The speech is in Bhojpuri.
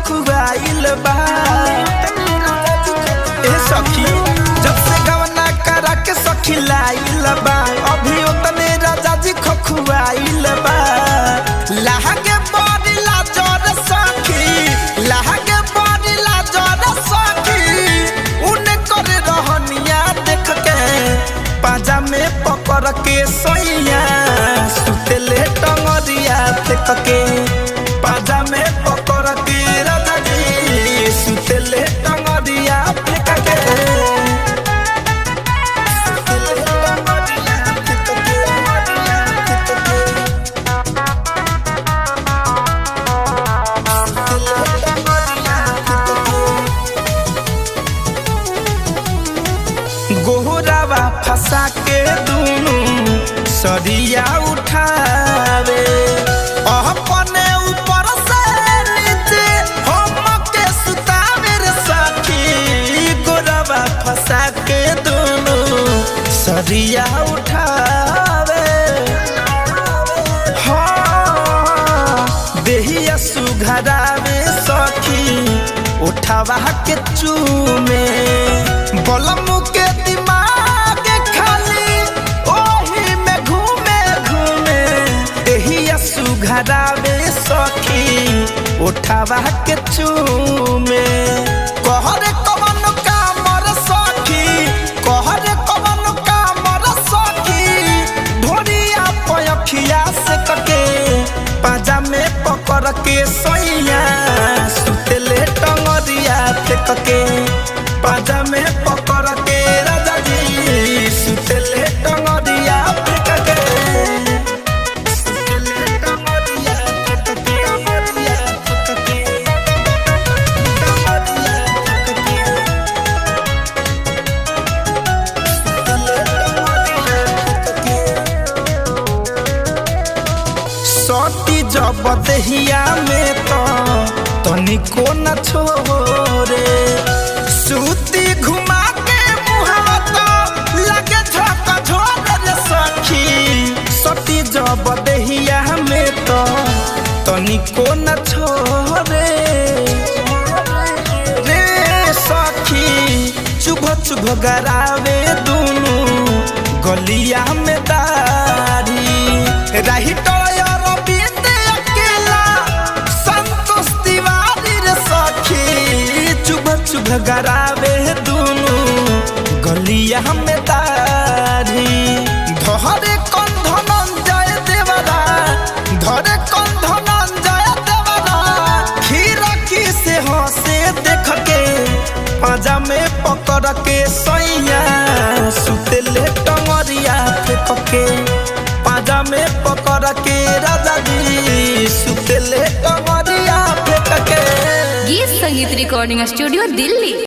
खखुआइल बा। ए सखी जब से गवना करा के सखी लाइल बा, अभी उतने राजा जी खखुआइल बा। लागे बड़ी लाजर सखी, लागे बड़ी लाजर सखी, उन्हें कर रहनिया देख के पाजा में पकड़ के सोइया सुतेले टंगरिया देख के। पाजा में पकड़ के राजा जी सुतेले टंगरिया देख के। गोहरावा फंसा के दूनु सरिया उठावे, अपने ऊपर से नीचे हम के सुतावे रे सखी। गोहरावा फंसा के दूनु सरिया उठावे, हाँ देहिया सुघरावे सखी उठावा के चूमे। बलम के दिमाग खाली ओही में घूमे घूमे, एहिया सुघरावे सखी उठावा के चूमे। कहरे कवन कामर सखी, कहरे कवन कामर सखी, ढोरिया पयखिया से कके पाजा में पकड़ के सोइया सुतेले टंगरिया देख के। पाजा में पकड़ के राजा जी सुतेले टंगरिया देख के। सुतेले टंगरिया देख के, टंगरिया देख के, टंगरिया देख के। सुतेले टंगरिया देख के। सती जब देहिया में तो तनिको न छोरे, सूती घुमा के मुहावा तो लगे झक झोर रे सखी। सती जब देहिया में तो तनिको न छोरे रे सखी। चुभ चुभ गरावे दूनु गलिया में दाढ़ी, रही टोयर बीत अकेला संतोष तिवारी रे सखी। चुभ चुभ गरावे दूनु गलिया में दाढ़ी, धरे कंधन जय देवरा, धरे कंधन जय देवरा। खीरकी से हंसे देख के पाजा में पकड़ के सोइया सुतेले टंगरिया देख के। पाजा में पकड़ के राजा जी सुतेले टंगरिया देख के। गीत संगीत रिकॉर्डिंग स्टूडियो दिल्ली।